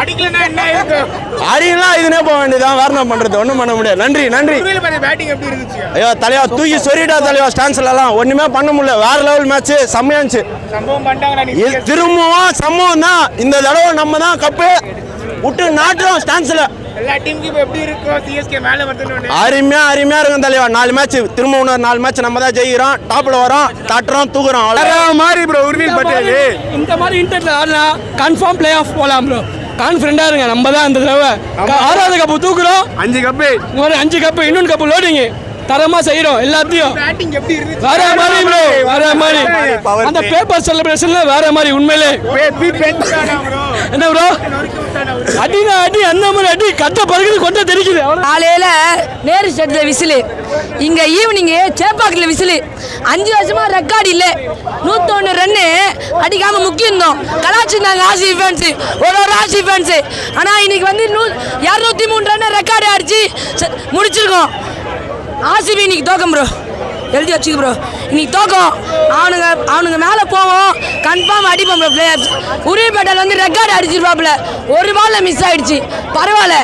அடிக்கலனா என்ன இருக்கும்? அடிக்கலாம் இதுனே போக வேண்டியதான். வேற என்ன பண்றது? ஒன்றும் பண்ண முடியாது. நன்றி நன்றி. பேட்டிங் எப்படி இருந்துச்சு? ஐயோ தலைவா தூக்கி சொரிடா தலைவா. ஸ்டான்ஸ்லாம் ஒண்ணுமே பண்ண முடியல. வேற லெவல் மேட்ச், செம்மையா இருந்துச்சு. சம்பவம் பண்ணிட்டாங்க. திரும்பவும் சம்பவம் தான். இந்த தடவை நம்ம தான் கப்பு விட்டு நாட்டுறோம் ஸ்டான்ஸ்ல. எல்லா டீமுக்கும் எப்படி இருக்கும்? சிஎஸ்கே மேல வரதுன்னு அருமையா இருக்கும் தலைவா. 4 மேட்ச் திரும்ப இன்னொரு 4 மேட்ச் நம்ம தான் ஜெயிக்கிறோம். டாப்ல வரோம், தட்டுறோம், தூக்குறோம். மாதிரி ப்ரோ உர்வில் பட்டேல் இந்த மாதிரி இன்டர்ல ஆடுனா கன்ஃபார்ம் பிளே ஆஃப் போலாம் ப்ரோ. கான்ஃபிடண்டா இருங்க. நம்ம தான் இந்த தடவை 6வது கப்பு தூக்குறோம். 5 கப்பு ஒரு 5 கப்பு இன்னொன்று கப்பு லோடிங் தரமா செய்யறோம் எல்லாத்தையும். பேட்டிங் எப்படி இருந்துச்சு? வேற மாதிரி ப்ரோ, வேற மாதிரி. அந்த பேப்பர் செலிப்ரேஷன்ல வேற மாதிரி உண்மையிலே. என்ன ப்ரோ அடினா அடி அந்த மாதிரி அடி கட்ட பறகுது கொண்ட தெரிக்குது. காலையில நேரு ஸ்டேட்ல விசிலு, இங்க ஈவினிங் சேப்பாக்கில் விசிலு. 5 வருஷமா ரெக்கார்டு இல்லை. 101 ரன்னு அடிக்காம முக்கியிருந்தோம். கலாச்சிருந்தாங்க ஆர்சிபி ஃபேன்ஸ், ஒரு ஆர்சிபி ஃபேன்ஸ். ஆனா இன்னைக்கு வந்து 203 ரன் ரெக்கார்டு அடிச்சு முடிச்சிருக்கோம். ஆர்சிபி இன்னைக்கு தோக்கம் ப்ரோ, எழுதி வச்சுக்க ப்ரோ. இன்னைக்கு தோக்கம். அவனுங்க மேலே போவோம், கன்ஃபார்ம் அடிப்போம் ப்ரோ. பிளேயர்ஸ் உரிமைப்பேட்டையில் வந்து ரெக்கார்டு அடிச்சிருப்பாப்புல. ஒரு பாலில் மிஸ் ஆகிடுச்சு, பரவாயில்ல.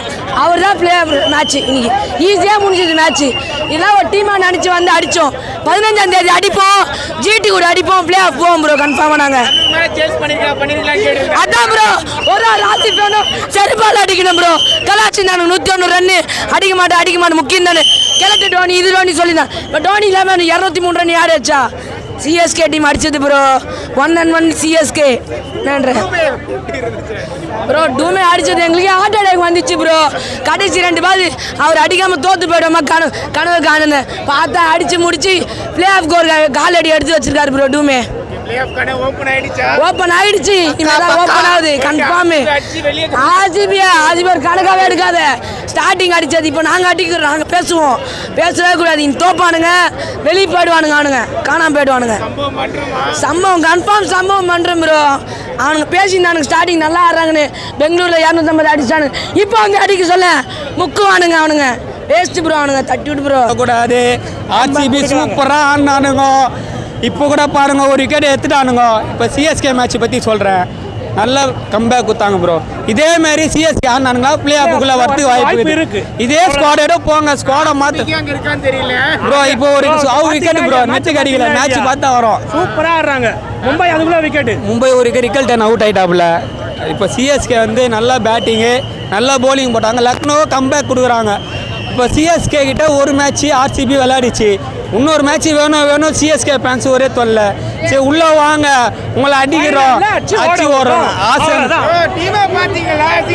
அவர் தான் பிளேயர். மேட்ச் இன்னைக்கு ஈஸியாக முடிஞ்சது மேட்ச். இதெல்லாம் ஒரு டீமாக நினச்சி வந்து அடித்தோம். 15ஆம் தேதி அடிப்போம், ஜிடி கூட அடிப்போம், பிளே ஆஃப் போவோம் ப்ரோ கன்ஃபார்மாக. நாங்கள் அதான் ப்ரோ ஒரு ராசி வேணும், செருப்பால் அடிக்கணும் ப்ரோ. கலாச்சி நான் 101 ரன்னு அடிக்க மாட்டேன் முக்கியம் தானே. கிழட்டு டோனி இது டோனி சொல்லியிருந்தேன். இப்போ டோனி இல்லாமல் 203 ரன் யார் வச்சா? சிஎஸ்கே டீம் அடிச்சது ப்ரோ. 1-1 சிஎஸ்கே நன்றி ப்ரோ. டூமே அடிச்சது எங்களுக்கு ஹார்ட் அட்டாக் வந்துச்சு ப்ரோ. கடைசி 2 பால் அவர் அடிக்காமல் தோற்று போயிடுமா கனவு காணுங்க பார்த்தா அடிச்சு முடிச்சு பிளே ஆஃப் கோர் கால் அடி எடுத்து வச்சிருக்காரு ப்ரோ. டூமே ஓப்பன் ஆயிடுச்சு. இனிமேதான் ஓப்பன் ஆகுது கன்ஃபார்ம். ஆர்சிபி கணக்காவே எடுக்காத. ஸ்டார்டிங் அடிச்சது இப்போ நாங்கள் அடிக்கிறோம். நாங்கள் பேசவே கூடாது. இங்கே தோப்பானுங்க, வெளியே போயிடுவானுங்க, அவனுங்க காணாமல் போயிடுவானுங்க. சம்பவம் கன்ஃபார்ம் சம்பவம் பண்ணுறோம் ப்ரோ. அவனுங்க பேசியிருந்தானுங்க ஸ்டார்டிங் நல்லா ஆடுறாங்கன்னு. பெங்களூரில் 250 அடிச்சானுங்க. இப்போ வந்து அடிக்க சொல்ல முக்குவானுங்க அவனுங்க. Waste bro. அவனுங்க தட்டி விட்டு ப்ரோ கூடாது. ஆர்சிபி சூப்பராக ஆடினானுங்க. இப்போ கூட பாருங்க ஒரு விக்கெட் எடுத்துட்டானுங்க. இப்போ சிஎஸ்கே மேட்ச் பற்றி சொல்கிறேன். நல்ல கம்பேக் கொடுத்தாங்க ப்ரோ. இதேமாரி சிஎஸ்கே ஆனானுங்களா பிளே ஆஃபுக்குள்ளே வரதுக்கு வாய்ப்பு இருக்கு. இதே ஸ்குவாடோட போங்க. ஸ்குவாடை மாற்று ப்ரோ. இப்போ ஒரு விக்கெட் ப்ரோ நெட்டுக்கு அடிக்கல. மேட்ச் பார்த்தா வரும். சூப்பராக ஆடுறாங்க. மும்பை அதுக்குள்ளே விக்கெட். மும்பை ஒரு விக்கெட் அவுட் ஆகிட்டாப்புல. இப்போ சிஎஸ்கே வந்து நல்லா பேட்டிங்கு, நல்லா போலிங் போட்டாங்க. லக்னோ கம்பேக் கொடுக்குறாங்க. இப்போ சிஎஸ்கே கிட்ட ஒரு மேட்ச் ஆர்சிபி விளையாடிச்சு. இன்னொரு மேட்ச் வேணும் சிஎஸ்கே ஃபேன்ஸ் ஒரே தொல்லை. சரி உள்ள வாங்க, உங்களை அடிக்கிறோம், அடிச்சு ஓடுறோம். ஆசை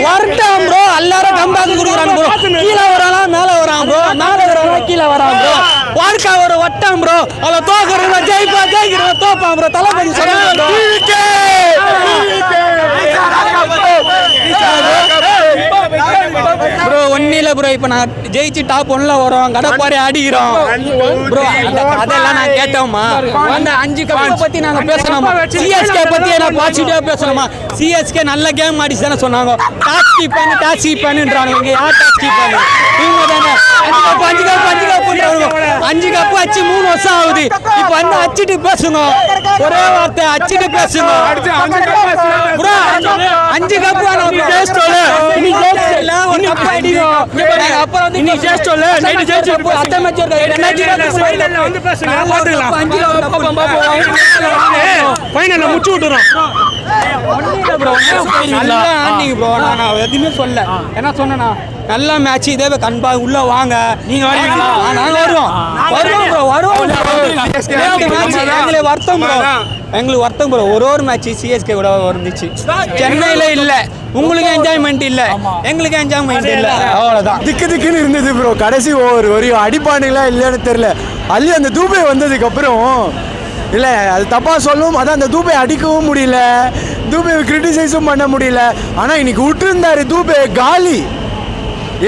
வரட்டும் ப்ரோ. எல்லாரும் கம்பேக் கொடுக்குறாங்க ப்ரோ. கீழே வரான் மேலே வரான் ப்ரோ, மேலே வரான் கீழே வரான் ப்ரோ. வாழ்க்கை ஒரு வட்டம் ப்ரோ. அதில் தோக்கிறோம் ஜெயிக்கிறோம் தோப்பான் ப்ரோ. தளபதி ப்ரோ ஒன்னில ப்ரோ. இப்போ நான் ஜெயிச்சு டாப் 1ல வரோம். கடப்பாறை அடிக்கிறோம் ப்ரோ. அதெல்லாம் நான் கேட்டோமா? அந்த 5 கப்பை பற்றி நாங்கள் பேசணுமா? சிஎஸ்கே பற்றி நான் பாசிட்டிவாக பேசணுமா? சிஎஸ்கே நல்ல கேம் ஆடிச்சு தானே சொன்னாங்க. டாக்ஸ் கீப்பானுன்றாங்க. இங்கே யார் டாக்ஸ் கீப்பானு? இவங்க தானே 5 கப்பு அச்சு 3 வருஷம் ஆகுது. இப்போ வந்து அச்சிட்டு பேசுங்க. ஒரே வார்த்தை அச்சிட்டு பேசுங்க ப்ரோ. 5 கப்பு முடிச்சு விட்டுறோம். எதுவுமே சொல்ல என்ன சொன்னா நல்ல மேட்ச். இதே கண்பா உள்ள வாங்க. நீங்க நாங்க வருவோம் வருத்தம் ப்ரோ. எங்களுக்கு வருத்தம் ப்ரோ. ஒரு மேட்ச் சிஎஸ்கே கூட வந்துச்சு. சென்னையில இல்ல. உங்களுக்கு என்ஜாய்மெண்ட் இல்ல, எங்களுக்கு என்ஜாய்மெண்ட் இல்ல. அவ்வளவுதான். திக்குன்னு இருந்தது ப்ரோ. கடைசி ஓவர் வரையும் அடிப்பானுங்களா இல்லைன்னு தெரியல. அல்லி அந்த தூபை வந்ததுக்கு அப்புறம் இல்லை அது தப்பாக சொல்லவும். அதான் அந்த தூபை அடிக்கவும் முடியல, தூபை கிரிட்டிசைஸும் பண்ண முடியல. ஆனால் இன்னைக்கு விட்டுருந்தாரு தூபை காலி.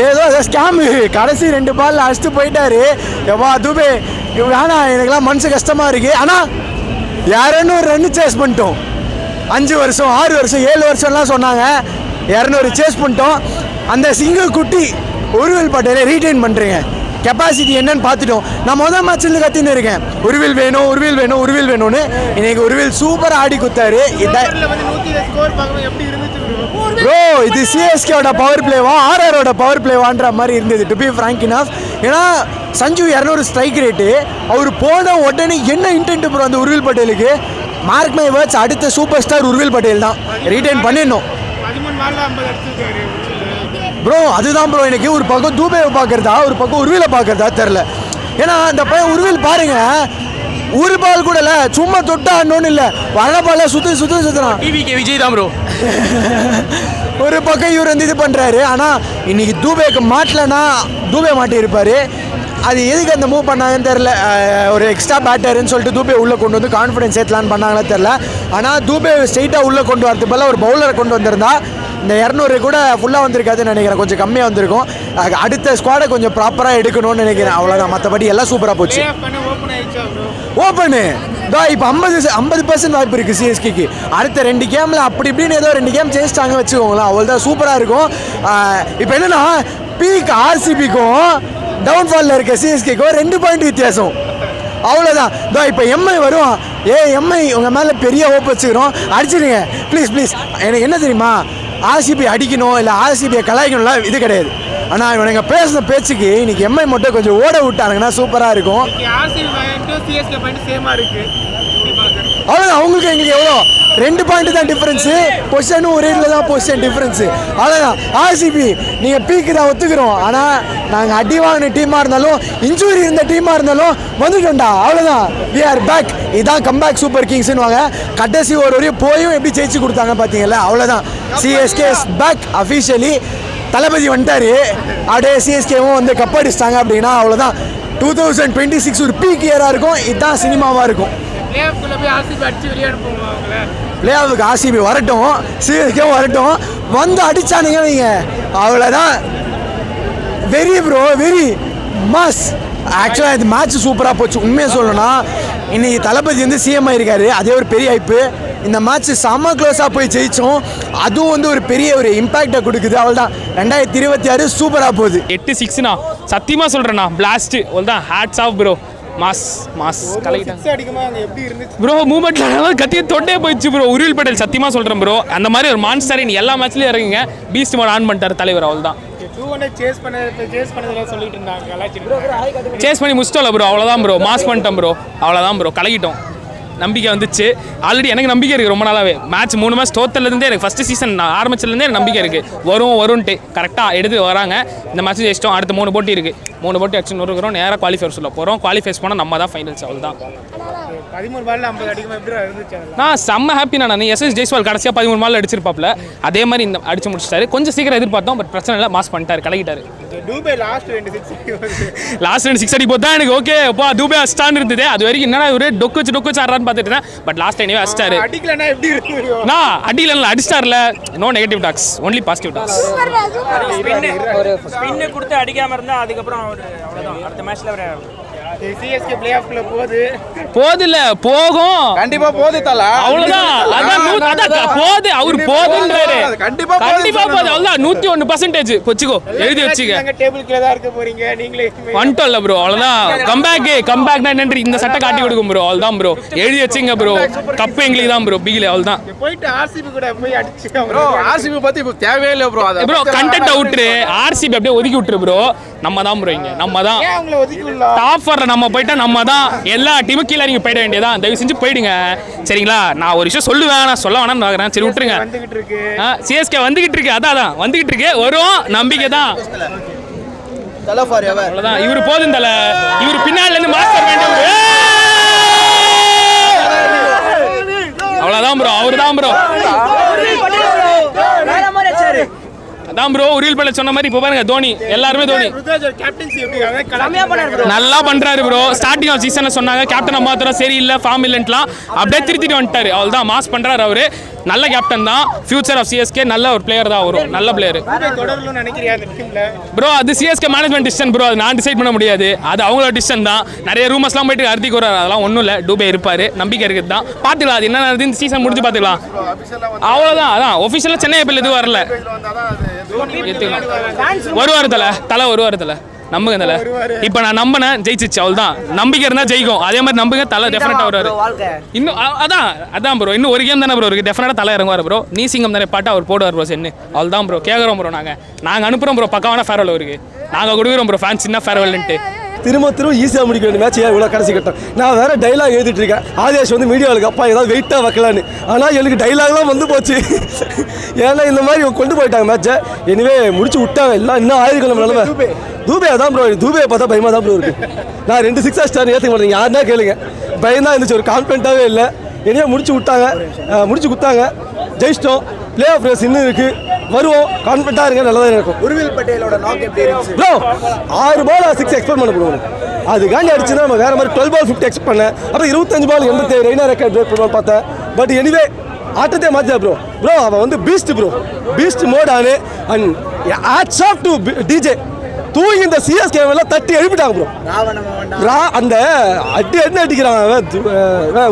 ஏதோ ஸ்கேமு. கடைசி 2 பால் அடிச்சுட்டு போயிட்டாரு. எவ்வா தூபே வேணாம், எனக்குலாம் மனசு கஷ்டமாக இருக்கு. ஆனால் யாருன்னு ஒரு 2 சேஸ் பண்ணிட்டோம். 5 வருஷம் 6 வருஷம் 7 வருஷம்லாம் சொன்னாங்க. 200 சேஸ் பண்ணிட்டோம். அந்த சிங்கிள் குட்டி உருவில் பட்டேலை ரீட்டைன் பண்ணுறீங்க. கெப்பாசிட்டி என்னன்னு பார்த்துட்டோம். நான் முதல் மேட்ச்லேருந்து கத்தின்னு இருக்கேன், உருவில் வேணும்னு. இன்னைக்கு உருவில் சூப்பராக ஆடி குத்தாரு. ப்ரோ இது சிஎஸ்கேவோட பவர் பிளேவா ஆர்ஆரோட பவர் பிளேவான்ற மாதிரி இருந்தது டு பி ஃப்ராங்க் இனஃப். ஏன்னா சஞ்சு 200 ஸ்ட்ரைக் ரேட்டு, அவர் போன உடனே என்ன இன்டென்ட் ப்ரோ அந்த உர்வில் பட்டேலுக்கு. மார்க் மை வேர்ட்ஸ், அடுத்த சூப்பர் ஸ்டார் உர்வில் பட்டேல் தான், ரீடைன் பண்ணிடணும் 13 பால்ல 50 அடிச்சிருக்காரு ப்ரோ. அதுதான் ப்ரோ எனக்கு ஒரு பக்கம் தூபேவை பார்க்குறதா ஒரு பக்கம் உருவில பார்க்குறதா தெரில. ஏன்னா அந்த பையன் உருவில் பாருங்க, ஒரு பால் கூட இல்லை, சும்மா தொட்டா ஆடணும்னு இல்லை, வர பால சுற்றுறான். டிவிக்கு விஜய் தான் ப்ரோ. ஒரு பக்கம் இவர் வந்து இது பண்ணுறாரு. ஆனால் இன்னைக்கு தூபேக்கு மாட்டலன்னா தூபே மாட்டி இருப்பார். அது எதுக்கு அந்த மூவ் பண்ணாங்கன்னு தெரில. ஒரு எக்ஸ்ட்ரா பேட்டர்னு சொல்லிட்டு தூபே உள்ளே கொண்டு வந்து கான்ஃபிடன்ஸ் ஏற்றலான்னு பண்ணாங்கன்னு தெரில. ஆனால் தூபே ஸ்ட்ரெயிட்டாக உள்ளே கொண்டு வரது பதிலாக ஒரு பவுலரை கொண்டு வந்திருந்தா இந்த 200 கூட ஃபுல்லாக வந்திருக்காதுன்னு நினைக்கிறேன், கொஞ்சம் கம்மியாக வந்திருக்கும். அடுத்த ஸ்குவாடை கொஞ்சம் ப்ராப்பராக எடுக்கணும்னு நினைக்கிறேன், அவ்வளோதான். மற்றபடி எல்லாம் சூப்பராக போச்சு. ஓப்பன் ஆயிடுச்சா ப்ரோ? ஓப்பனு தான் இப்போ 50% வாய்ப்பு இருக்குது சிஎஸ்கேக்கு. அடுத்த 2 கேமில் அப்படி இப்படின்னு ஏதோ 2 கேம் ஜெயிச்சிட்டாங்க வச்சுக்கோங்களேன், அவ்வளோதான் சூப்பராக இருக்கும். இப்போ என்னென்னா பீக் ஆர்சிபிக்கும் டவுன்ஃபாலில் இருக்க சிஎஸ்கேக்கும் 2 பாயிண்ட் வித்தியாசம், அவ்வளோதான். இதோ இப்போ எம்ஐ வரும். எம்ஐ உங்கள் மேலே பெரிய ஹோப் வச்சுக்கிறோம், அடிச்சிடுங்க ப்ளீஸ். எனக்கு என்ன தெரியுமா, ஆர்சிபி அடிக்கணும் இல்லை ஆர்சிபியை கலாய்க்கணும்லாம் இது கிடையாது. ஆனால் இவனுங்க பேசின பேச்சுக்கு இன்னைக்கு எம்ஐ மட்டும் கொஞ்சம் ஓட விட்டானுங்கன்னா சூப்பராக இருக்கும். ஆர்சிபி பாயிண்ட் சிஎஸ்கே பாயிண்ட் சேமா இருக்கு. அவ்வளோதான். அவங்களுக்கு எங்களுக்கு எவ்வளோ 2 பாயிண்ட் தான் டிஃப்ரென்ஸு, பொசிஷனும் ஒரே இதில் தான் பொசிஷன் டிஃப்ரென்ஸு, அவ்வளோதான். ஆர்சிபி நீங்கள் பீக்கு தான் ஒத்துக்கிறோம், ஆனால் நாங்கள் அடி வாங்கின டீமாக இருந்தாலும் இன்ஜூரி இருந்த டீமாக இருந்தாலும் வந்துட்டோம்டா, அவ்வளோதான். We are back. இதுதான் கம்பேக் சூப்பர் கிங்ஸ்னு வாங்க. கடைசி ஒரு வரையும் போயும் எப்படி ஜெயிச்சு கொடுத்தாங்க பார்த்தீங்களா, அவ்வளோதான். CSK back officially. தளபதி வந்துட்டாரு, அப்படியே சிஎஸ்கேவும் வந்து கப் அடிச்சிட்டாங்க அப்படின்னா அவ்வளோதான். 2026 ஒரு பீக் இயராக இருக்கும், இதுதான் சினிமாவாக இருக்கும். பிளே ஆஃப்குள்ள போய் ஆர்சிபி அடிச்சு விளையாட போவாங்க அவங்கள. பிளே ஆஃபுக்கு ஆர்சிபி வரட்டும், சிஎஸ்கே வரட்டும், வந்து அடிச்சானுங்க நீங்க, அவ்வளோதான். Very bro, very mass. ஆக்சுவலாக இந்த மேட்ச் சூப்பராக போச்சு. உண்மையாக சொல்லணும்னா இன்னைக்கு தளபதி வந்து சிஎம் ஆயிருக்காரு, அதே ஒரு பெரிய ஹைப்பு. இந்த மேட்ச் செம்ம க்ளோஸாக போய் ஜெயிச்சோம், அதுவும் வந்து ஒரு பெரிய ஒரு இம்பாக்டை கொடுக்குது. அவ்வளோதான். 2026 சூப்பராக போகுது. 8-6ண்ணா, சத்தியமாக சொல்கிறேண்ணா, பிளாஸ்ட்டு அவ்வளோதான். ஹேட்ஸ் ஆஃப் ப்ரோ, மாஸ் கலக்கிட்டாங்க 6 அடிக்குமா அங்க எப்படி இருந்துச்சு ப்ரோ. மூமெண்ட்ல கத்திய தொட்டே போயிடுச்சு ப்ரோ. உருவில் பட்டேல் சத்தியமாக சொல்கிறேன் ப்ரோ, அந்த மாதிரி ஒரு மான்ஸ்டர் நீ எல்லா மேட்ச்லையும் இறங்குங்க. பீஸ்ட் மோட் ஆன் பண்ணிட்டார் தலைவர், அவ்வளோதான். 200 சேஸ் பண்ணதுல சொல்லிட்டு இருந்தாங்க, கலாச்சிட்டு சேஸ் பண்ணி முடிச்சிட்டோம்ல ப்ரோ, அவ்வளோதான் ப்ரோ. மாஸ் பண்ணிட்டோம் ப்ரோ, அவ்வளோதான் ப்ரோ. கலக்கிட்டோம். நம்பிக்கை வந்துச்சு. ஆல்ரெடி எனக்கு நம்பிக்கை இருக்குது ரொம்ப நாளாகவே. மேட்ச் 3 மேட்ச் தோத்தலேருந்தே எனக்கு ஃபஸ்ட்டு சீசன் ஆரம்பிச்சதுலேருந்தே எனக்கு நம்பிக்கை இருக்குது, வரும்ன்ட்டு கரெக்டாக எடுத்து வராங்க. இந்த மேட்ச் ஜெயிச்சிட்டோம். அடுத்து 3 போட்டி இருக்குது, 3 போட்டி அடிச்சு இருக்கிறோம். நேராக குவாலிஃபயர் சொல்ல போகிறோம். குவாலிஃபைஸ் போனால் நம்ம தான் ஃபைனல்ஸ், அவ்வளோதான். 13 பால்ல 50 அடிக்குமா எப்படி இருந்துச்சு? நான் செம்ம ஹாப்பி. நான் எஸ்எஸ் ஜெய்ஸ்வால் கடைசியாக 13 பால் அடிச்சிருப்பாப்ல, அதே மாதிரி இந்த அடிச்சு முடிச்சிட்டாரு. கொஞ்சம் சீக்கிரம் எதிர்பார்த்தோம், பட் பிரச்சனை இல்லை, மாஸ் பண்ணிட்டாரு, கலக்கிட்டாரு. டூபே லாஸ்ட் 2 6 அடி போட்டா எனக்கு ஓகே அப்பா தூபே அடிச்சிட்டான்னு இருந்தது. அது வரைக்கும் என்னடா ஒரு டொக்கு வச்சு ஆடுறான்னு பார்த்துட்டு இருந்தேன். பட் லாஸ்ட் டைம் அடிச்சிட்டாரு. அடிக்கலன்னா எப்படி இருக்கு? நான் அடியில அடிச்சிட்டார்ல, no negative talks, only positive talks. ஒரு ஸ்பின் கொடுத்து அடிக்காம இருந்தா அதுக்கப்புறம் அவ்வளவுதான். அடுத்த மேட்ச்ல சிஎஸ்கே பிளே ஆஃப்ல போதில்ல போகும், கண்டிப்பா போது தல, அவ்வளவுதான். அதான் போது, அவர் போதுன்றாரு. கண்டிப்பா போது, அவ்வளவுதான். 101% வச்சுக்கோ, எழுதி வச்சுக்க. டேபிள் கீழ தான் இருக்க போறீங்க நீங்களே. வந்துட்டோம்ல ப்ரோ, அவ்வளவுதான். கம்பேக்னா என்னன்னு இந்த சட்டை காட்டி கொடுக்கும் ப்ரோ, அவ்வளவுதான் ப்ரோ. எழுதி வச்சுங்க ப்ரோ, கப்பு எங்களுக்கு தான் ப்ரோ, பிகில, அவ்வளவுதான். போயிட்டு ஆர்சிபி கூட போய் அடிச்சு ப்ரோ. ஆர்சிபி பத்தி இப்ப தேவையே இல்ல ப்ரோ. ப்ரோ கண்டென்ட் அவுட்ரு, ஆர்சிபி அப்படியே ஒதுக்கி விட்டுரு ப்ரோ. நம்ம தான் ப்ரோ, இங்க நம்ம தான் ஏன் அவங்கள ஒதுக்கி விடலாம்? டாப் 4 நம்ம போயிட்டா நம்ம தான். எல்லா டீமும் கீழே நீங்க போயிட வேண்டியதான், தயவு செஞ்சு போயிடுங்க சரிங்களா. நான் ஒரு விஷயம் சொல்லுவேன், நான் சொல்ல வேணாம்னு பார்க்குறேன், சரி விட்டுருங்க. வந்துகிட்டு இருக்கு சிஎஸ்கே வந்துகிட்டு இருக்கு, அதான் வந்துகிட்டு இருக்கு, வரும் நம்பிக்கை தான், அவ்வளவுதான். இவரு போதும் தல, இவரு பின்னால இருந்து மாஸ்டர் வேண்டும், அவ்வளவுதான் ப்ரோ, அவரு தான் ப்ரோ, அதான் ப்ரோ. உரியல் பல்ல சொன்ன மாதிரி இப்போ பாருங்க, தோனி எல்லாருமே தோனி கேப்டன்சி எப்படி நல்லா பண்றாரு ப்ரோ. ஸ்டார்டிங் ஆஃப் சீசன்ல சொன்னாங்க கேப்டன் மாத்திரம் சரியில்லை, ஃபார்ம் இல்லைன்ட்டுலாம், அப்படியே திருத்திட்டு வந்துட்டாரு, அவ்வளவுதான். மாஸ் பண்றாரு அவரு, நல்ல கேப்டன் தான். ஃபியூச்சர் ஆஃப் சிஎஸ்கே நல்ல ஒரு பிளேயர் தான் வரும், நல்ல பிளேயர் தொடரணும்னு நினைக்கிறியா அந்த டீம்ல ப்ரோ? அது சிஎஸ்கே மேனேஜ்மெண்ட் டிசிஷன் ப்ரோ, அது நான் டிசைட் பண்ண முடியாது, அது அவங்களோட டிசிஷன் தான். நிறைய ரூமர்ஸ்லாம் போயிட்டு ஹர்திக் வராரு, அதெல்லாம் ஒன்றும் இல்லை, டூபே இருப்பாரு, நம்பிக்கை இருக்குது தான். பார்த்துக்கலாம், அது என்ன இந்த சீசன் முடிஞ்சு பார்த்துக்கலாம், அவ்வளோதான். அதான் ஒஃபிஷியலாக சென்னை ஐபிஎல் எதுவும் வரல, வருவார் தலை வருவார் தலை நம்புங்க தலை. இப்போ நான் நம்பினேன் ஜெயிச்சிச்சு, அவ்வளோதான். நம்பிக்கை இருந்தால் ஜெயிக்கும். அதே மாதிரி நம்புங்க, தலை டெஃபினட்டாக வருவார். இன்னும் அதான் ப்ரோ, இன்னும் ஒரு கேம் தானே ப்ரோ இருக்குது, டெஃபினட்டாக தலை இறங்குவார் ப்ரோ. நீ சிங்கம் தானே பாட்டு அவர் போடுவார் ப்ரோ. சென்னு அவ்வளோதான் ப்ரோ. கேட்குறோம் ப்ரோ, நாங்கள் அனுப்புகிறோம் ப்ரோ. பக்காவான ஃபேர்வெல் இருக்குது, நாங்கள் கொடுக்குறோம் ப்ரோ. ஃபேன்ஸ் என்ன ஃபேர்வெல்ன்ட்டு திரும்ப ஈஸியாக முடிக்க வேண்டிய மேட்ச் ஏன் இவ்வளோ கடைசி கட்டம். நான் வேறு டைலாக் எழுதிட்டு இருக்கேன். ஆதேஷ் வந்து மீடியாவுக்கு அப்பா ஏதாவது வெயிட்டாக வைக்கலான்னு. ஆனால் எனக்கு டைலாக்லாம் வந்து போச்சு. ஏன்னா இந்த மாதிரி கொண்டு போயிட்டாங்க மேட்ச்சை. எனிவே முடிச்சு விட்டாங்க எல்லாம். இன்னும் ஆயிரம் நம்ம நிலமை. தூபே அதான் ப்ரோ, தூபையை பார்த்தா பயமாக தான் ப்ரோ இருக்குது. நான் 2 6 ஸ்டார் ஏற்றுக்க மாட்டேங்க, யாருன்னா கேளுங்க. பயம் தான் இருந்துச்சு, ஒரு கான்ஃபிடென்ட்டாகவே இல்லை. இனியே முடிச்சு விட்டாங்க, முடிச்சு கொடுத்தாங்க, ஜெயிச்சிட்டோம். பிளே ஆஃப் ரேஸ் இன்னும் இருக்குது, வருவோம். கான்ஃபிடென்ட்டாக இருங்க, நல்லதாக இருக்கும். உருவில் பட்டேலோட நாக் எப்படி இருந்துச்சு ப்ரோ? 6 பால் 6 எக்ஸ்பெக்ட் பண்ண போடுவோம். அதுக்காண்டி அடிச்சுன்னா நம்ம வேறு மாதிரி 12 பால் 50 எக்ஸ்பெக்ட் பண்ணேன். அப்புறம் 25 பால் 87 ரெய்னா ரெக்கார்ட் பிரேக் பண்ணுவான்னு பார்த்தேன். பட் எனிவே ஆட்டத்தை மாற்றியா ப்ரோ. அவன் வந்து பீஸ்ட் ப்ரோ, பீஸ்ட் மோட் ஆனு. And hats off to DJ. தூங்கி இந்த சிஎஸ்கே எல்லாம் தட்டி எழுப்பிட்டாங்க ப்ரோ. அந்த அடி அடிக்கிறான்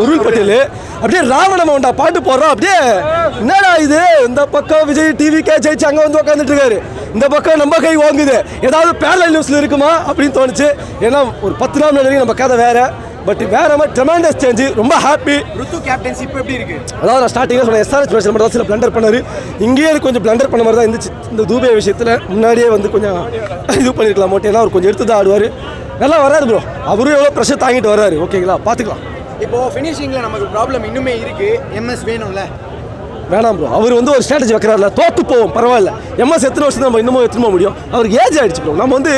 உருவில் பட்டேல். அப்படியே ராவணமண்டா பாட்டு போடுறான். அப்படியே என்னடா இது, இந்த பக்கம் விஜய் டிவிக்கே ஜெயிச்சு அங்கே வந்து உட்காந்துட்டு இருக்காரு, இந்த பக்கம் நம்ம கை வாங்குது. ஏதாவது பேரல் நியூஸில் இருக்குமா அப்படின்னு தோணுச்சு. ஏன்னா ஒரு 10 நாள் வரைக்கும் நம்ம கதை வேற. பட் வேற மாதிரி ட்ரெமெண்டஸ் சேஞ்ச். ரொம்ப ஹாப்பி. ருத்து கேப்டன்சி இப்போ எப்படி இருக்கு? அதாவது நான் ஸ்டார்டிங்கில் சொன்னேன், எஸ்ஆர்எச் மேட்ச் மட்டும் தான் சில பிளண்டர் பண்ணார். இங்கேயே கொஞ்சம் பிளண்டர் பண்ண மாதிரி தான் இருந்துச்சு. இந்த தூபே விஷயத்தில் முன்னாடியே வந்து கொஞ்சம் இது பண்ணியிருக்கலாம். மோட்டேனா அவர் கொஞ்சம் எடுத்து தான் ஆடுவார். நல்லா வராது ப்ரோ. அவரும் எவ்வளோ ப்ரெஷர் தாங்கிட்டு வர்றாரு. ஓகேங்களா, பார்த்துக்கலாம். இப்போ ஃபினிஷிங்கில் நமக்கு ப்ராப்ளம் இன்னுமே இருக்கு. எம்எஸ் வேணும்ல? வேணாம் ப்ரோ. அவர் வந்து ஒரு ஸ்ட்ராட்டஜி வைக்கிறாருல, தோற்று போவோம் பரவாயில்ல. எம்எஸ் எத்தனை வருஷம் நம்ம இன்னமும் எத்தனை முடியும்? அவருக்கு ஏஜ் ஆகிடுச்சு ப்ரோ. நம்ம வந்து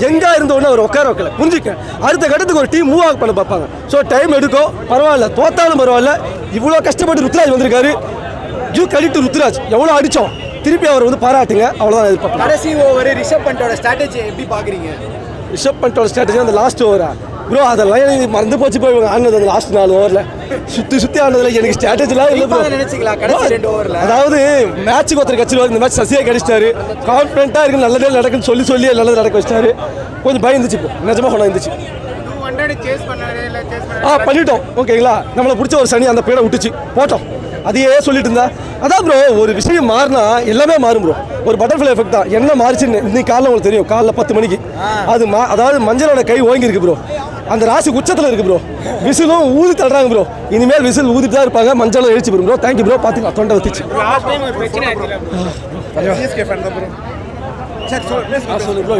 எங்கே இருந்தோடனே அவர் உட்கார வைக்கல. புரிஞ்சுக்க, அடுத்த கட்டத்துக்கு ஒரு டீம் மூவ் ஆக பண்ண பார்ப்பாங்க. ஸோ டைம் எடுக்கும், பரவாயில்ல. தோத்தாலும் பரவாயில்ல. இவ்வளோ கஷ்டப்பட்டு ருத்ராஜ் வந்திருக்காரு. You credit to Ruturaj. எவ்வளோ அடித்தோம், திருப்பி அவர் வந்து பாராட்டுங்க. அவ்வளோதான் எதிர்பார்ப்பேன். கடைசி ஓவர் ரிஷப் பண்டோட ஸ்ட்ராட்டஜி எப்படி பார்க்குறீங்க? ரிஷப் பண்டோட ஸ்ட்ராட்டஜி அந்த லாஸ்ட் ஓவரா ப்ரோ? அதெல்லாம் மறந்து போச்சு போய் ஆனது. அந்த லாஸ்ட் 4 ஓவரில் சுற்றி ஆனதில் எனக்கு ஸ்ட்ராட்டஜிலாம் இல்லை ப்ரோ. நினைச்சிக்கலாம் கடைசி 2 ஓவரில். அதாவது மேட்ச்சுக்கு ஒருத்தர் கட்சிடுவார். இந்த மேட்ச் சசியாக கடிச்சிட்டாரு. கான்ஃபிடென்ட்டாக இருக்கு, நல்லதே நடக்குன்னு சொல்லி நல்லது நடக்க வச்சிட்டாரு. கொஞ்சம் பயம் இருந்துச்சு இப்போ, நிஜமாக கொண்டு இருந்துச்சு. பண்ணிட்டோம். ஓகேங்களா, நம்மளை பிடிச்ச ஒரு சனி அந்த பேரை விட்டுச்சு, போட்டோம். அதையே சொல்லிட்டு இருந்தா. அதான் ப்ரோ, ஒரு விஷயம் மாறினா எல்லாமே மாறும் ப்ரோ. ஒரு பட்டர்ஃப்ளை எஃபெக்ட் தான். என்ன மாறிச்சுன்னு இன்னைக்கு காலைல உங்களுக்கு தெரியும். காலைல 10 மணிக்கு அது அதாவது மஞ்சளோட கை ஓங்கி இருக்கு ப்ரோ. அந்த ராசி உச்சத்தில் இருக்கு ப்ரோ. விசிலும் ஊதி தள்ளுறாங்க ப்ரோ. இனிமேல் விசில் ஊதிட்டு தான் இருப்பாங்க. மஞ்சளும் எழுச்சி ப்ரோ. Thank you bro. பார்த்துக்கலாம். தொண்டை வச்சுச்சு.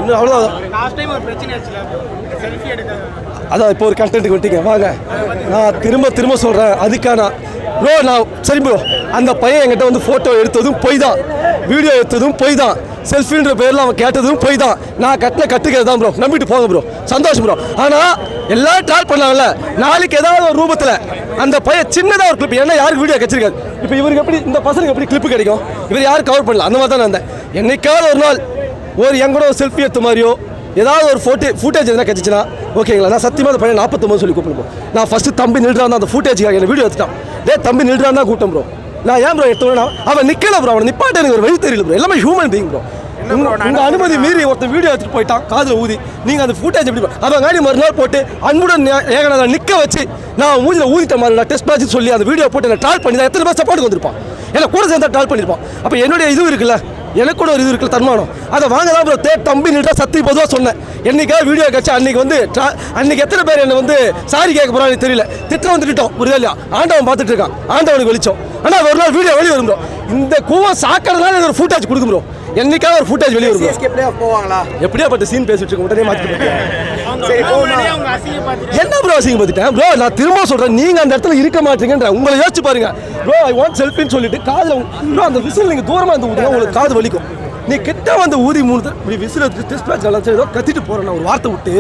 இன்னும் அவ்வளோதான். அதான் இப்போ ஒரு கண்டென்ட்டுக்கு விட்டீங்க வாங்க. நான் திரும்ப சொல்கிறேன், அதுக்கான ப்ரோ நான் சரி ப்ரோ. அந்த பையன் என்கிட்ட வந்து ஃபோட்டோ எடுத்ததும் போய் தான், வீடியோ எடுத்ததும் போய் தான், செல்ஃபின்ற பேரில் அவன் கேட்டதும் போய் தான். நான் கட்டுக்கிறது தான் ப்ரோ. நம்பிட்டு போங்க ப்ரோ. சந்தோஷம் ப்ரோ. ஆனால் எல்லாம் ட்ரால் பண்ணலாம்ல. நாளைக்கு ஏதாவது ஒரு ரூபத்தில் அந்த பையன் சின்னதாக ஒரு கிளிப், ஏன்னா யாருக்கு வீடியோ கிடச்சிருக்காது. இப்போ இவருக்கு எப்படி, இந்த பசங்களுக்கு எப்படி கிளிப்பு கிடைக்கும்? இவர் யாரும் கவர் பண்ணல. அந்த மாதிரி தான் நான் இருந்தேன். என்னைக்காவது ஒரு நாள் ஒரு எங்கூட ஒரு செல்ஃபி எடுத்த மாதிரியோ ஏதாவது ஒரு ஃபுட்டேஜ் எதுனா கிடச்சிச்சுன்னா ஓகேங்களா. நான் சத்தியமாக அந்த பையன் 49 சொல்லி கூப்பிடுவோம். நான் ஃபஸ்ட்டு தம்பி நில்றான் அந்த ஃபுட்டேஜுக்காக என்ன வீடியோ எடுத்துட்டான். தம்பி நில்றான் தான் கூட்டம் ப்ரோ. நான் ஏன் ப்ரோ எடுத்தோன்னா அவன் நிற்கல ப்ரோ. அவனை நிப்பாட்ட எனக்கு ஒரு வழி தெரியல ப்ரோ. எல்லாமே ஹியூமன் பீயிங் ப்ரோ. உங்கள் அனுமதி மீறி ஒருத்தர் வீடியோ எடுத்துகிட்டு போயிட்டான், காதில் ஊதி. நீங்கள் அந்த ஃபுட்டேஜ் எப்படி அவன் காடி மறுநாள் போட்டு அன்புடன் ஏகனை நிற்க வச்சு நான் மூஞ்சில் ஊதிட்ட மாதிரி நான் டெஸ்ட் மேட்ச் சொல்லி அந்த வீடியோ போட்டு நான் ட்ரால் பண்ணி தான் எத்தனை பேர் சப்போர்ட்டுக்கு வந்திருப்பான். ஏன்னா கூட சேர்ந்தா ட்ரால் பண்ணியிருப்பான். அப்போ என்னுடைய இது இருக்குல்ல, எனக்கு கூட ஒரு இது இருக்குல்ல, தன்மானம். அதை வாங்க தான் ப்ரோ. தம்பி நின்றா சத்தி பொதுவாக சொன்னேன். என்னைக்காவது வீடியோ கட்சி அன்னைக்கு வந்து அன்னைக்கு எத்தனை பேர் என்னை வந்து சாரி கேட்க போகிறான்னு தெரியல. திட்டம் வந்துட்டோம் ஒரு இல்லையா. ஆண்டவன் பார்த்துட்டு இருக்கான், ஆண்டவனுக்கு வெளிச்சோம். ஆனால் ஒரு நாள் வீடியோ வெளியே வரும் ப்ரோ. இந்த கூவம் சாக்கிறதுனால எனக்கு ஒரு ஃபுட்டேஜ் கொடுக்கும் ப்ரோ. என்னைக்காவது ஒரு ஃபுட்டேஜ் வெளியே வரும். போவாங்களா? எப்படியா பட்ட சீன் பேசிட்டு இருக்க உடனே மாற்றிட்டு என்ன ப்ரோ அசிங்க பார்த்துட்டேன் ப்ரோ. நான் திரும்ப சொல்கிறேன், நீங்கள் அந்த இடத்துல இருக்க மாட்டீங்கன்ற. உங்களை யோசிச்சு பாருங்க ப்ரோ. ஐ வாண்ட் செல்ஃபின்னு சொல்லிட்டு காதில் ப்ரோ அந்த விசில் நீங்கள் தூரமாக இருந்து ஊதுங்க, உங்களுக்கு காது வலிக்கும். நீ கிட்ட வந்து ஊதி 3 இப்படி விசில் எடுத்து டெஸ்ட் மேட்ச் நல்லா ஏதோ கத்திட்டு போகிறேன் ஒரு வார்த்தை விட்டு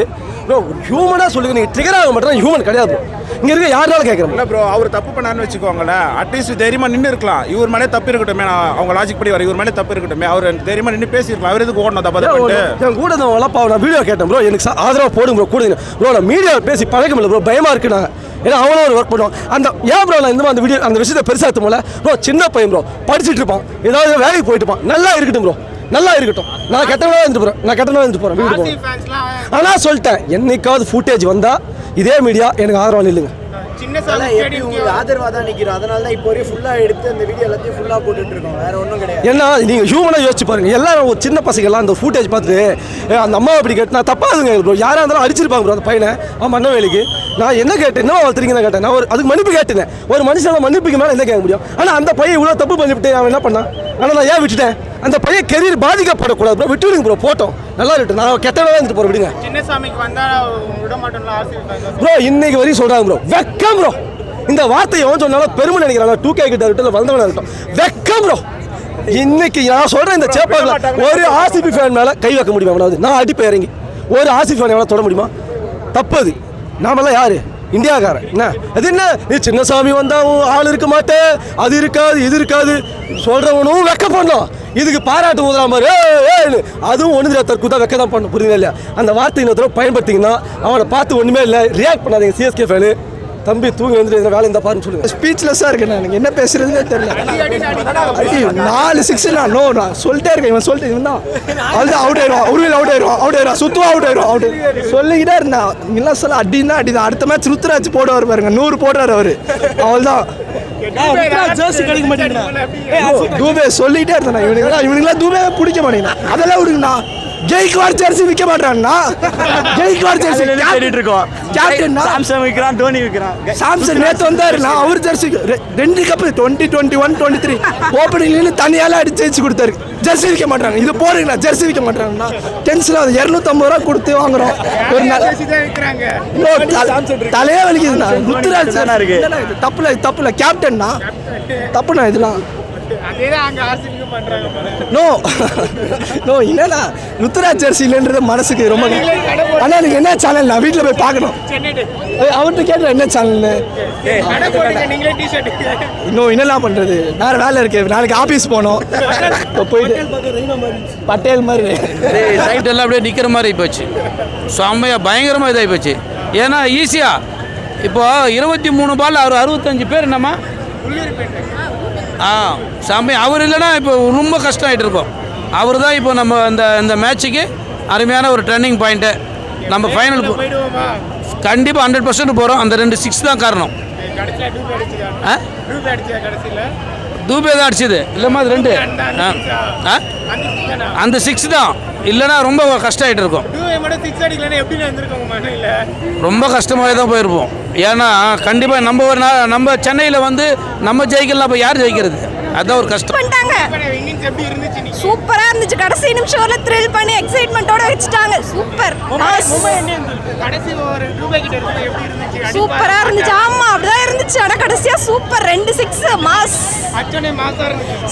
ப்ரோ. ஒரு ஹியூமனாக சொல்லுங்க. நீங்கள் ட்ரிகர் ஆக மாட்டேன், ஹியூமன் கிடையாது ப்ரோ. இங்கே இருக்க யாராலும் கேட்குறேன் இல்லை ப்ரோ. அவர் தப்பு பண்ணான்னு வச்சுக்கோங்களேன், அட்லீஸ்ட் தைரியமாக நின்று இருக்கலாம். இவர் மேலே தப்பு இருக்கட்டுமே, அவங்க லாஜிக் படி வர இவர் மேலே தப்பு இருக்கட்டுமே. அவர் தைரியமாக நின்று பேசியிருக்கலாம். அவர் எதுக்கு ஓடணும் தப்பு பண்ணிட்டு? என் கூட நான் வளப்பா நான் வீடியோ கேட்டேன் ப்ரோ. எனக்கு ஆதரவாக போடுங்க ப்ரோ. கூட ப்ரோ நான் மீடியா பேசி பழக்கம் இல்லை ப்ரோ. பயமாக இருக்கு. நாங்கள் ஏன்னா அவனும் ஒரு ஒர்க் பண்ணுவோம். அந்த ஏன் ப்ரோ நான் இந்த மாதிரி அந்த வீடியோ அந்த விஷயத்தை பெருசாக எடுத்துமோல ப்ரோ. சின்ன பையன் ப்ரோ, படிச்சுட்டு இருப்பான், ஏதாவது வேலைக்கு போயிட்டு இருப்பான். நல்லா இருக்கட்டும் ப்ரோ, நல்லா இருக்கட்டும். நான் கெட்டவனாக இருந்துட்டு போகிறேன், வீட்டுக்கு போகிறேன். ஆனால் சொல்லிட்டேன், என்னைக்காவது ஃபுட்டேஜ் வந்தால் இதே மீடியா எனக்கு ஆதரவாக இல்லைங்க. எப்படி உங்களுக்கு ஆதரவாக தான் நிற்கிறோம், அதனால தான் இப்போ வரையும் ஃபுல்லாக எடுத்து அந்த வீடியோ எல்லாத்தையும் ஃபுல்லாக போட்டுட்டு இருக்கோம், வேற ஒன்றும் கிடையாது. ஏன்னா நீங்கள் ஹியூமனாக யோசிச்சு பாருங்க, எல்லாரும் ஒரு சின்ன பசங்கள்லாம் அந்த ஃபுட்டேஜ் பார்த்துட்டு அந்த அம்மா அப்படி கேட்டு நான் தப்பாதுங்க ப்ரோ, யாராக இருந்தாலும் அடிச்சிருப்பாங்க ப்ரோ அந்த பையனை. அவன் பண்ண வேலைக்கு நான் என்ன கேட்டேன், என்ன வளர்த்துறீங்கன்னு கேட்டேன். நான் அதுக்கு மன்னிப்பு கேட்டேன். ஒரு மனுஷனால மன்னிப்புக்கு மேலே என்ன கேட்க முடியும்? ஆனால் அந்த பையன் இவ்வளோ தப்பு பண்ணிவிட்டு அவன் என்ன பண்ணான்? ஆனால் நான் ஏன் விட்டுட்டேன்? அந்த பையன் கெரியர் பாதிக்கப்படக்கூடாது ப்ரோ, விட்டுவிடுங்க ப்ரோ, போட்டோம் நல்லா இருக்கு. நான் கெட்டவனாக இருந்துட்டு போகிறேன், விடுங்க. சின்னசாமிக்கு வந்தா விட மாட்டோம்ல ப்ரோ. இன்னைக்கு வரையும் சொல்கிறாங்க ப்ரோ, வெக்கம் ப்ரோ. இந்த வார்த்தையை எவன் சொன்னாலும் பெருமை நினைக்கிறாங்க. 2K கிட்ட இருக்கட்டும், வந்தவனாக இருக்கட்டும், வெக்கம் ப்ரோ. இன்னைக்கு நான் சொல்கிறேன், இந்த சேப்பாக்கில் ஒரு ஆர்சிபி ஃபேன் மேலே கை வைக்க முடியுமா? அவனாவது நான் அடிப்பேன் இறங்கி. ஒரு ஆர்சிபி ஃபேன் எவ்வளோ தொட முடியுமா? தப்பது. நாமெல்லாம் யார்? இந்தியாக்காரன். என்ன அது? என்ன நீ சின்னசாமி வந்தாவும் ஆள் இருக்க மாட்டேன், அது இருக்காது இது இருக்காது சொல்கிறவனும் வெக்க பண்ணலாம். இதுக்கு பாராட்டு ஊதுறாம பாரு, அதுவும் ஒன்று தற்கூதான் வெக்க தான் பண்ணணும். புரியுது இல்லையா? அந்த வார்த்தை இன்னொரு பயன்படுத்திங்கன்னா அவனை பார்த்து ஒன்றுமே இல்லை, ரியாக்ட் பண்ணாதீங்க. சிஎஸ்கே ஃபேனு தம்பி தூங்கி வந்துட்டு வேலை இருந்தால் பாருன்னு சொல்லுங்கள். ஸ்பீச்லெஸ்ஸாக இருக்கேன் நான், என்ன பேசுறதுன்னே தெரியல. 4 6 நான் சொல்லிட்டே இருக்கேன். இவன் சொல்லிட்டு இவன் தான் அதுதான் அவுட் ஆயிடுவான், உருவில் அவுட் ஆயிடுவான், சுத்தமாக அவுட் ஆயிடுவான் சொல்லிக்கிட்டே இருந்தான். இங்கெல்லாம் சொல்ல அடின்னா அடிதான். அடுத்த மேட்ச் ருத்ராஜ் போடுவார் பாருங்க, 100 போடுறாரு அவரு. அவள் தான் தூபே சொல்லிட்டே இருந்தா. இவனுங்களாம் தூபே பிடிக்க மாட்டேங்கிறான். அதெல்லாம் விடுங்கண்ணா. ஜெய்க்வார் ஜெர்சி விற்க மாட்டான்னா, ஜெய்க்வார் ஜெர்சி கேட்டுட்டு இருக்கோம். கேப்டன் சாம்சங் விற்கிறான், தோனி விற்கிறான். சாம்சங் நேற்று வந்தாருண்ணா, அவர் ஜெர்சி 2 கப்பு 2021 23 ஓப்பனிங்ல தனியால அடிச்சு ஜெயிச்சு கொடுத்தாரு. ஜெர்சி விற்க மாட்டாங்க. இது போறீங்களா? ஜெர்சி விற்க மாட்டாங்கன்னா டென்ஷன் ஆகுது. 250 ரூபா கொடுத்து வாங்குறோம். ஒரு தலையே வலிக்குதுண்ணா. ருத்ராஜ் தப்புல கேப்டன்னா தப்புண்ணா இதெல்லாம். நோ என்னன்னா ருத்ராஜ் ஜெர்சிலன்றது மனசுக்கு ரொம்ப. ஆனால் எனக்கு என்ன சேனல் நான் வீட்டில் போய் பார்க்கணும். அவர்கிட்ட கேட்டேன் என்ன சேனல்னு. இன்னும் என்னெல்லாம் பண்ணுறது, வேறு வேலை இருக்கு. நாளைக்கு ஆஃபீஸ் போகணும். போயிட்டு பட்டேல் மாதிரி சைட் எல்லாம் அப்படியே நிற்கிற மாதிரி போச்சு. செம்மையாக பயங்கரமாக இதாகி போச்சு. ஏன்னா ஈஸியாக இப்போ 23 பால் 65 பேர் என்னம்மா செம்மையாக அவர் இல்லைன்னா இப்போ ரொம்ப கஷ்டம் ஆகிட்டு இருக்கோம். அவர் தான் இப்போ நம்ம இந்த மேட்சுக்கு அருமையான ஒரு டர்னிங் பாயிண்ட்டு. நம்ம ஃபைனல் கண்டிப்பாக 100% போகிறோம். அந்த 2 6 தான் காரணம். தூபே தான் அடிச்சது இல்லைம்மா, அது 2 அந்த 6 தான். இல்லைன்னா ரொம்ப கஷ்டம் ஆகிட்டு இருக்கும். ரொம்ப கஷ்டமாகவே தான் போயிருப்போம். ஏன்னா கண்டிப்பாக நம்ம சென்னையில் வந்து நம்ம ஜெயிக்கலாம். அப்போ யார் ஜெயிக்கிறது? அதான் ஒரு கஷ்டம். சூப்பராக இருந்துச்சு. கடைசி நிமிஷம் வரல த்ரில் பண்ணி எக்ஸைட்மெண்ட்டோட வச்சுட்டாங்க. சூப்பர் சூப்பராக இருந்துச்சு. ஆமாம் அப்படிதான் இருந்துச்சு. ஆனால் கடைசியாக சூப்பர் 2 6 மாஸ்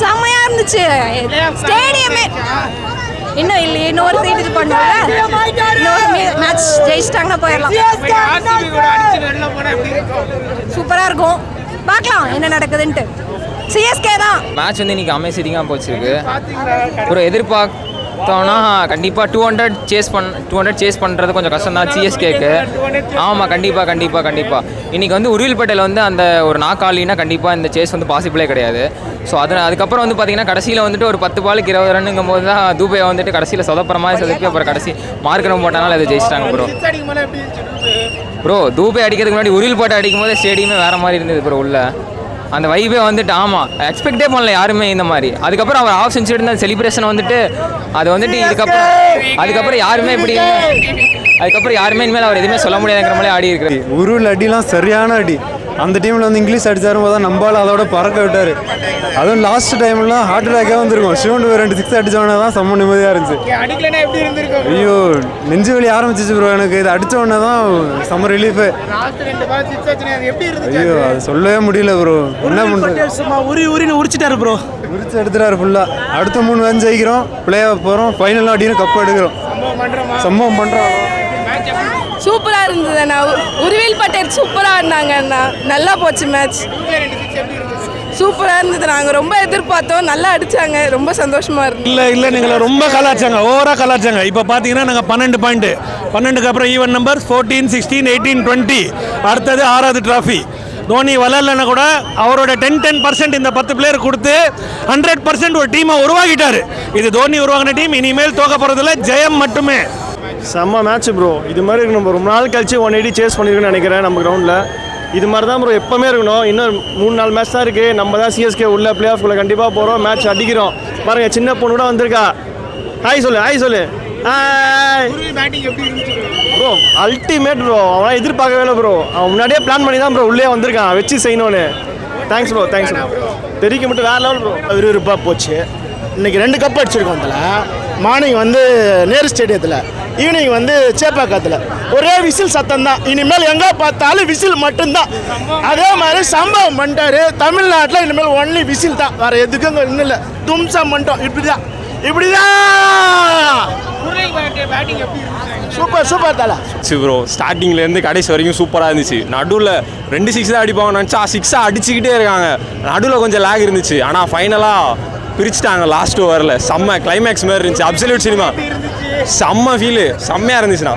செம்மையாக இருந்துச்சு. ஸ்டேடியமே இன்னும் இல்லையே, இன்னொரு இது பண்ணுவாங்க. இன்னொரு மேட்ச் ஜெயிச்சிட்டாங்கன்னா போயிடலாம். சூப்பராக இருக்கும். பார்க்கலாம் என்ன நடக்குதுன்ட்டு. சிஎஸ்கே தான் மேட்ச் வந்து இன்னைக்கு அமேசிங்காக போச்சிருக்கு. ஒரு எதிர்பார்த்தோன்னா கண்டிப்பாக 200 சேஸ் பண்ணுறது கொஞ்சம் கஷ்டம் தான் சிஎஸ்கேக்கு. ஆமாம் கண்டிப்பாக இன்றைக்கி வந்து உருவில்பேட்டையில் வந்து அந்த ஒரு நாக்காலினா கண்டிப்பாக இந்த சேஸ் வந்து பாசிபிளே கிடையாது. ஸோ அதுக்கப்புறம் வந்து பார்த்திங்கன்னா கடைசியில் வந்துட்டு ஒரு 10 பாலுக்கு 20 ரன்னுங்கும் போது தான் தூபே வந்துட்டு கடைசியில் சொதப்புற மாதிரி சொதப்பி அப்புறம் கடைசி மார்க்கெட் போட்டனால அதை ஜெயிச்சிட்டாங்க ப்ரோ. தூபே அடிக்கிறதுக்கு முன்னாடி உருவில்பேட்டை அடிக்கும் போது ஸ்டேடியமே வேறு மாதிரி இருந்தது ப்ரோ. உள்ள அந்த வைபே வந்துட்டு ஆமாம் எக்ஸ்பெக்டே பண்ணல யாருமே இந்த மாதிரி. அதுக்கப்புறம் அவர் ஆஃப் செஞ்சுட்டு இருந்த செலிப்ரேஷன் வந்துட்டு அது வந்துட்டு அதுக்கப்புறம் யாருமே இப்படி அதுக்கப்புறம் யாருமே இனிமேல் அவர் எதுவுமே சொல்ல முடியாதுங்கிற மாதிரி ஆடி இருக்கிறார். உருவில் அடிலாம் சரியான அடி. அந்த டீமில் வந்து இங்கிலீஷ் அடிச்சாரும் போது தான் நம்பால் அதோட பறக்க விட்டார். அதுவும் லாஸ்ட் டைம்லாம் ஹார்ட் அட்டாக்கே வந்துருக்கும். சிவன் 2 6 அடித்தோடனே தான் செம்ம நிம்மதியாக இருந்துச்சு. ஐயோ நெஞ்சு வலி ஆரம்பிச்சிச்சு ப்ரோ எனக்கு. இது அடித்தோடனே தான் செம்ம ரிலீஃபு. ஐயோ அது சொல்லவே முடியல ப்ரோ. என்ன பண்ணுறது, உரின்னு உரிச்சிட்டாரு ப்ரோ. உரிச்சு எடுத்துட்டாரு ஃபுல்லாக. அடுத்த 3 மேட்ச் ஜெயிக்கிறோம், பிளே ஆஃப் போகிறோம், ஃபைனல் அப்படின்னு கப் எடுக்கிறோம். சம்பவம் பண்ணுறோம். சூப்பராக இருந்தது அண்ணா. உருவில்பேட்டை சூப்பராக இருந்தாங்க அண்ணா. நல்லா போச்சு மேட்ச். சூப்பராக இருந்தது. நாங்கள் ரொம்ப எதிர்பார்த்தோம், நல்லா அடித்தாங்க. ரொம்ப சந்தோஷமாக இருந்தது. இல்லை நீங்களை ரொம்ப கலாச்சாங்க, ஓவராக கலாச்சாங்க. இப்போ பார்த்தீங்கன்னா நாங்கள் 12 பாயிண்ட்டு, 12க்கு அப்புறம் ஈவன் நம்பர் 14 16 18 20. அடுத்தது 6வது ட்ராஃபி. தோனி விளையாடலன்னா கூட அவரோட 10% இந்த 10 பிளேயர் கொடுத்து 100% ஒரு டீமை உருவாக்கிட்டாரு. இது தோனி உருவாக்கின டீம். இனிமேல் தோக்க போகிறதுல ஜெயம் மட்டுமே. செம்ம மேட்ச் ப்ரோ. இது மாதிரி நம்ம ரொம்ப நாள் கழிச்சு 180 சேஸ் பண்ணியிருக்குன்னு நினைக்கிறேன் நம்ம கிரவுண்டில். இது மாதிரி தான் ப்ரோ எப்போவுமே இருக்கணும். இன்னும் 3-4 மேட்ச் தான் இருக்குது. நம்ம தான் சிஎஸ்கே உள்ள பிளே ஆஃப்குள்ளே கண்டிப்பாக போகிறோம். மேட்ச் அடிக்கிறோம். பாருங்கள், சின்ன பொண்ணு கூட வந்திருக்கா. ஹாய் சொல்லு ஹாய் ப்ரோ. Ultimate bro. அவன் எதிர்பார்க்கவே இல்லை ப்ரோ. அவன் முன்னாடியே பிளான் பண்ணி தான் ப்ரோ உள்ளே வந்திருக்கான் வச்சு செய்யணும்னு. Thanks bro. தெரிவிக்க மட்டும் வேறு லெவல் ப்ரோ. விறுவிறுப்பாக போச்சு. இன்றைக்கி 2 கப் அடிச்சிருக்கோம். அதில் மார்னிங் நேரு ஸ்டேடியத்தில், ஈவினிங் சேப்பாக்கத்தில் ஒரே விசில் சத்தம் தான். இனிமேல் எங்கே பார்த்தாலும் விசில் மட்டும்தான். அதே மாதிரி சம்பவம் பண்ணிட்டாரு. தமிழ்நாட்டில் இனிமேல் ஒன்லி விசில் தான், வேறு எதுக்கும் இன்னும் இல்லை. தும்சம் பண்ணிட்டோம். இப்படிதான் சூப்பர் தலை ப்ரோ. ஸ்டார்டிங்லேருந்து கடைசி வரைக்கும் சூப்பராக இருந்துச்சு. நடுவில் 2 6 தான் அடிப்பாங்க நினச்சா 6 அடிச்சுக்கிட்டே இருக்காங்க. நடுவில் கொஞ்சம் லேக் இருந்துச்சு. ஆனால் ஃபைனலாக பிரிச்சுட்டாங்க லாஸ்ட் ஓவரில். செம்ம கிளைமேக்ஸ் மாதிரி இருந்துச்சு. Absolute cinema. செம்ம ஃபீலு, செம்மையாக இருந்துச்சுண்ணா.